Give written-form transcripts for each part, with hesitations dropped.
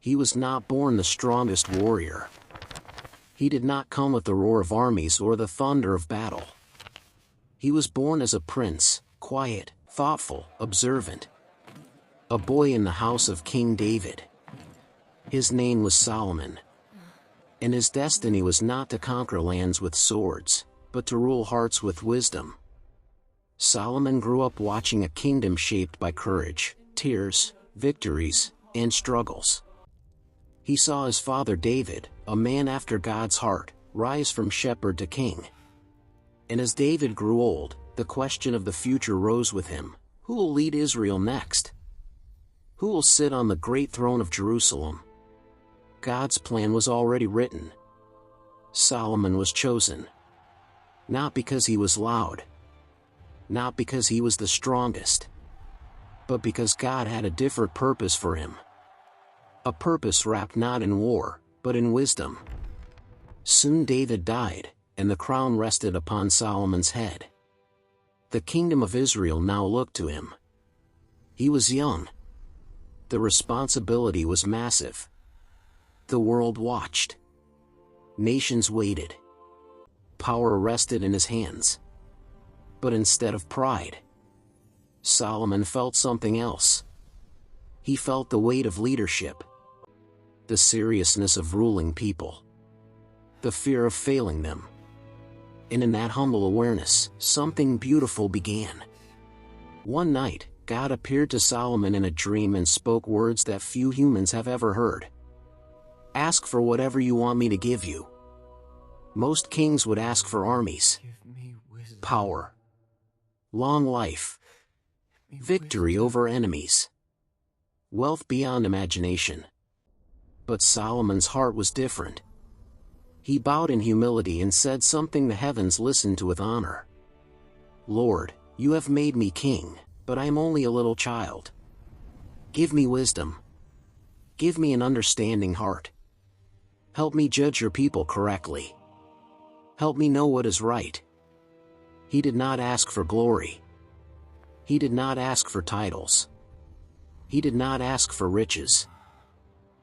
He was not born the strongest warrior. He did not come with the roar of armies or the thunder of battle. He was born as a prince, quiet, thoughtful, observant. A boy in the house of King David. His name was Solomon. And his destiny was not to conquer lands with swords, but to rule hearts with wisdom. Solomon grew up watching a kingdom shaped by courage, tears, victories, and struggles. He saw his father David, a man after God's heart, rise from shepherd to king. And as David grew old, the question of the future rose with him: who will lead Israel next? Who will sit on the great throne of Jerusalem? God's plan was already written. Solomon was chosen. Not because he was loud. Not because he was the strongest. But because God had a different purpose for him. A purpose wrapped not in war, but in wisdom. Soon David died, and the crown rested upon Solomon's head. The kingdom of Israel now looked to him. He was young. The responsibility was massive. The world watched. Nations waited. Power rested in his hands. But instead of pride, Solomon felt something else. He felt the weight of leadership. The seriousness of ruling people. The fear of failing them. And in that humble awareness, something beautiful began. One night, God appeared to Solomon in a dream and spoke words that few humans have ever heard. Ask for whatever you want me to give you. Most kings would ask for armies, power, long life, victory over enemies, wealth beyond imagination. But Solomon's heart was different. He bowed in humility and said something the heavens listened to with honor. Lord, you have made me king, but I am only a little child. Give me wisdom. Give me an understanding heart. Help me judge your people correctly. Help me know what is right. He did not ask for glory. He did not ask for titles. He did not ask for riches.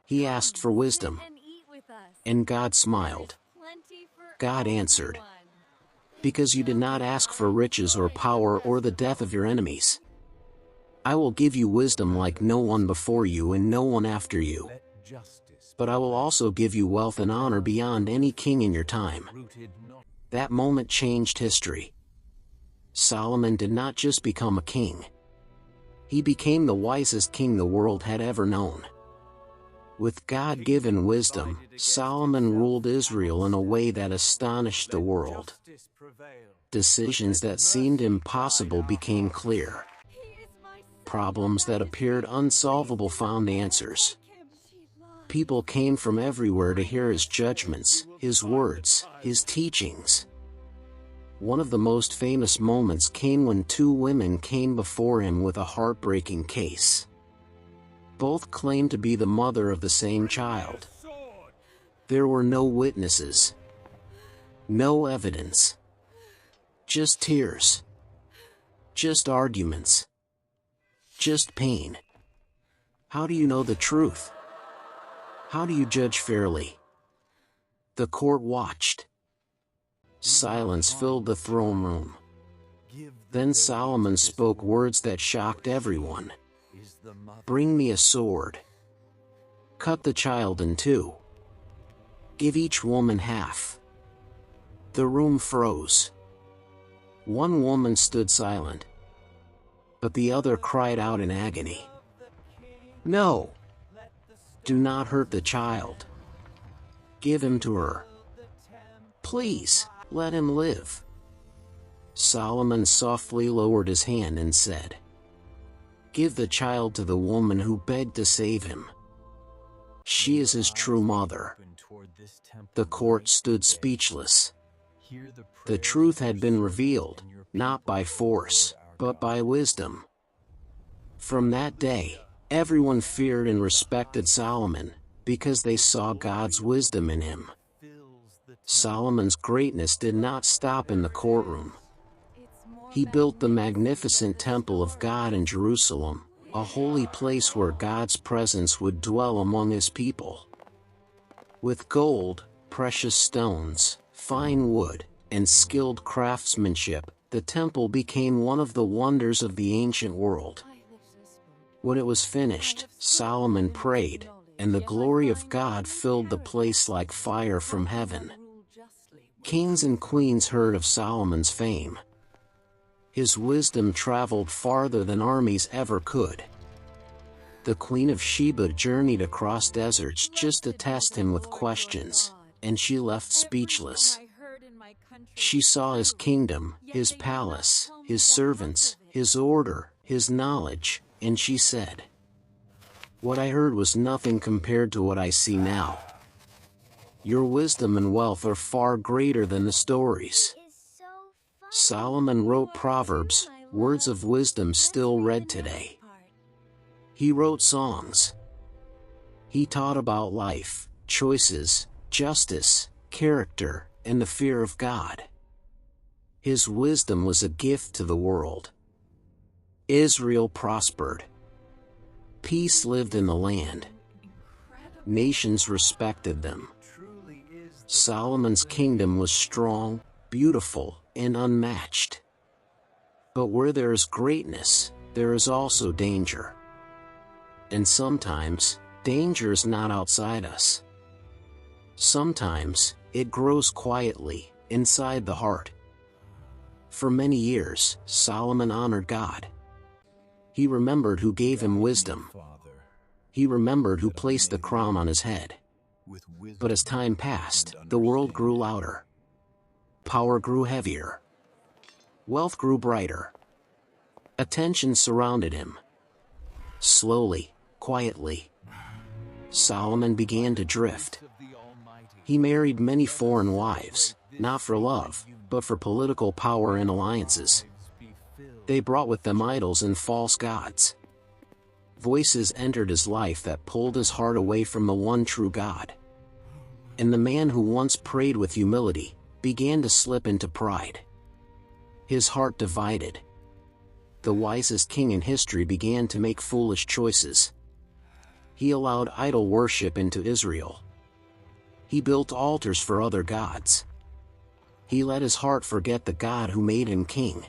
He asked for wisdom. And God smiled. God answered, because you did not ask for riches or power or the death of your enemies. I will give you wisdom like no one before you and no one after you. But I will also give you wealth and honor beyond any king in your time. That moment changed history. Solomon did not just become a king. He became the wisest king the world had ever known. With God-given wisdom, Solomon ruled Israel in a way that astonished the world. Decisions that seemed impossible became clear. Problems that appeared unsolvable found answers. People came from everywhere to hear his judgments, his words, his teachings. One of the most famous moments came when two women came before him with a heartbreaking case. Both claimed to be the mother of the same child. There were no witnesses. No evidence. Just tears. Just arguments. Just pain. How do you know the truth? How do you judge fairly? The court watched. Silence filled the throne room. Then Solomon spoke words that shocked everyone. Bring me a sword. Cut the child in two. Give each woman half. The room froze. One woman stood silent, but the other cried out in agony. No! Do not hurt the child. Give him to her. Please, let him live. Solomon softly lowered his hand and said, give the child to the woman who begged to save him. She is his true mother. The court stood speechless. The truth had been revealed, not by force, but by wisdom. From that day, everyone feared and respected Solomon, because they saw God's wisdom in him. Solomon's greatness did not stop in the courtroom. He built the magnificent temple of God in Jerusalem, a holy place where God's presence would dwell among His people. With gold, precious stones, fine wood, and skilled craftsmanship, the temple became one of the wonders of the ancient world. When it was finished, Solomon prayed, and the glory of God filled the place like fire from heaven. Kings and queens heard of Solomon's fame. His wisdom traveled farther than armies ever could. The Queen of Sheba journeyed across deserts just to test him with questions, and she left speechless. She saw his kingdom, his palace, his servants, his order, his knowledge, and she said, "What I heard was nothing compared to what I see now. Your wisdom and wealth are far greater than the stories." Solomon wrote Proverbs, words of wisdom still read today. He wrote songs. He taught about life, choices, justice, character, and the fear of God. His wisdom was a gift to the world. Israel prospered. Peace lived in the land. Nations respected them. Solomon's kingdom was strong, beautiful, and unmatched. But where there is greatness, there is also danger. And sometimes, danger is not outside us. Sometimes, it grows quietly, inside the heart. For many years, Solomon honored God. He remembered who gave him wisdom. He remembered who placed the crown on his head. But as time passed, the world grew louder. Power grew heavier. Wealth grew brighter. Attention surrounded him. Slowly, quietly, Solomon began to drift. He married many foreign wives, not for love, but for political power and alliances. They brought with them idols and false gods. Voices entered his life that pulled his heart away from the one true God. And the man who once prayed with humility began to slip into pride. His heart divided. The wisest king in history began to make foolish choices. He allowed idol worship into Israel. He built altars for other gods. He let his heart forget the God who made him king.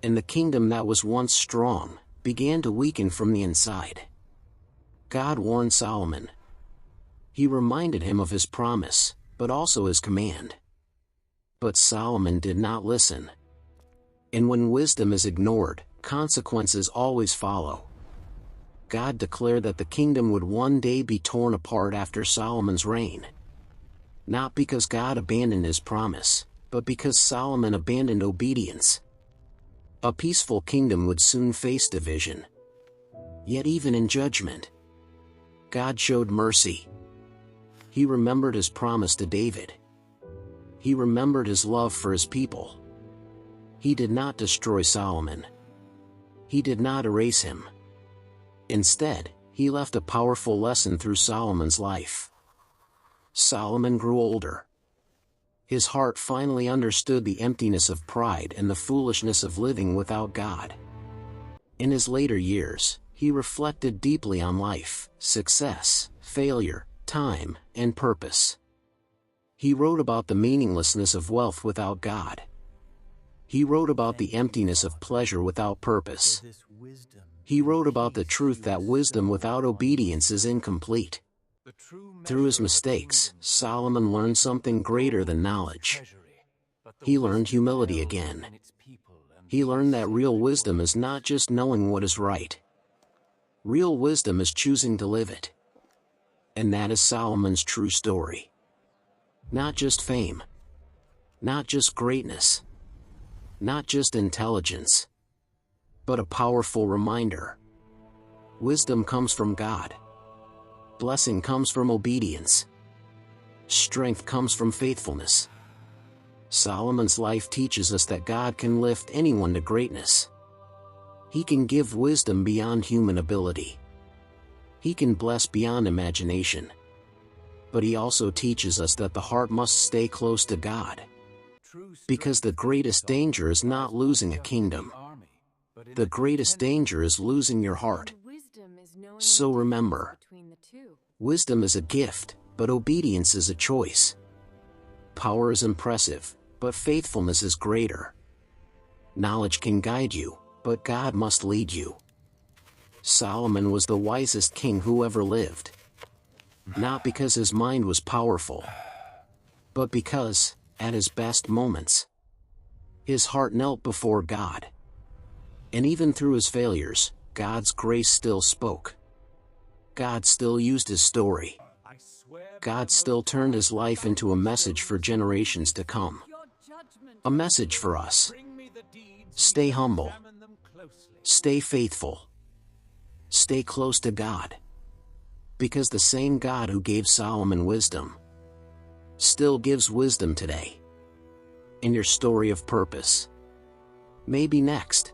And the kingdom that was once strong began to weaken from the inside. God warned Solomon. He reminded him of his promise, but also his command. But Solomon did not listen. And when wisdom is ignored, consequences always follow. God declared that the kingdom would one day be torn apart after Solomon's reign. Not because God abandoned his promise, but because Solomon abandoned obedience. A peaceful kingdom would soon face division. Yet even in judgment, God showed mercy. He remembered his promise to David. He remembered his love for his people. He did not destroy Solomon. He did not erase him. Instead, he left a powerful lesson through Solomon's life. Solomon grew older. His heart finally understood the emptiness of pride and the foolishness of living without God. In his later years, he reflected deeply on life, success, failure, time, and purpose. He wrote about the meaninglessness of wealth without God. He wrote about the emptiness of pleasure without purpose. He wrote about the truth that wisdom without obedience is incomplete. Through his mistakes, Solomon learned something greater than knowledge. He learned humility again. He learned that real wisdom is not just knowing what is right. Real wisdom is choosing to live it. And that is Solomon's true story. Not just fame. Not just greatness. Not just intelligence. But a powerful reminder. Wisdom comes from God. Blessing comes from obedience. Strength comes from faithfulness. Solomon's life teaches us that God can lift anyone to greatness. He can give wisdom beyond human ability. He can bless beyond imagination. But he also teaches us that the heart must stay close to God. Because the greatest danger is not losing a kingdom. The greatest danger is losing your heart. So remember, wisdom is a gift, but obedience is a choice. Power is impressive, but faithfulness is greater. Knowledge can guide you, but God must lead you. Solomon was the wisest king who ever lived. Not because his mind was powerful, but because, at his best moments, his heart knelt before God. And even through his failures, God's grace still spoke. God still used his story. God still turned his life into a message for generations to come. A message for us. Stay humble. Stay faithful. Stay close to God. Because the same God who gave Solomon wisdom still gives wisdom today. And your story of purpose may be next.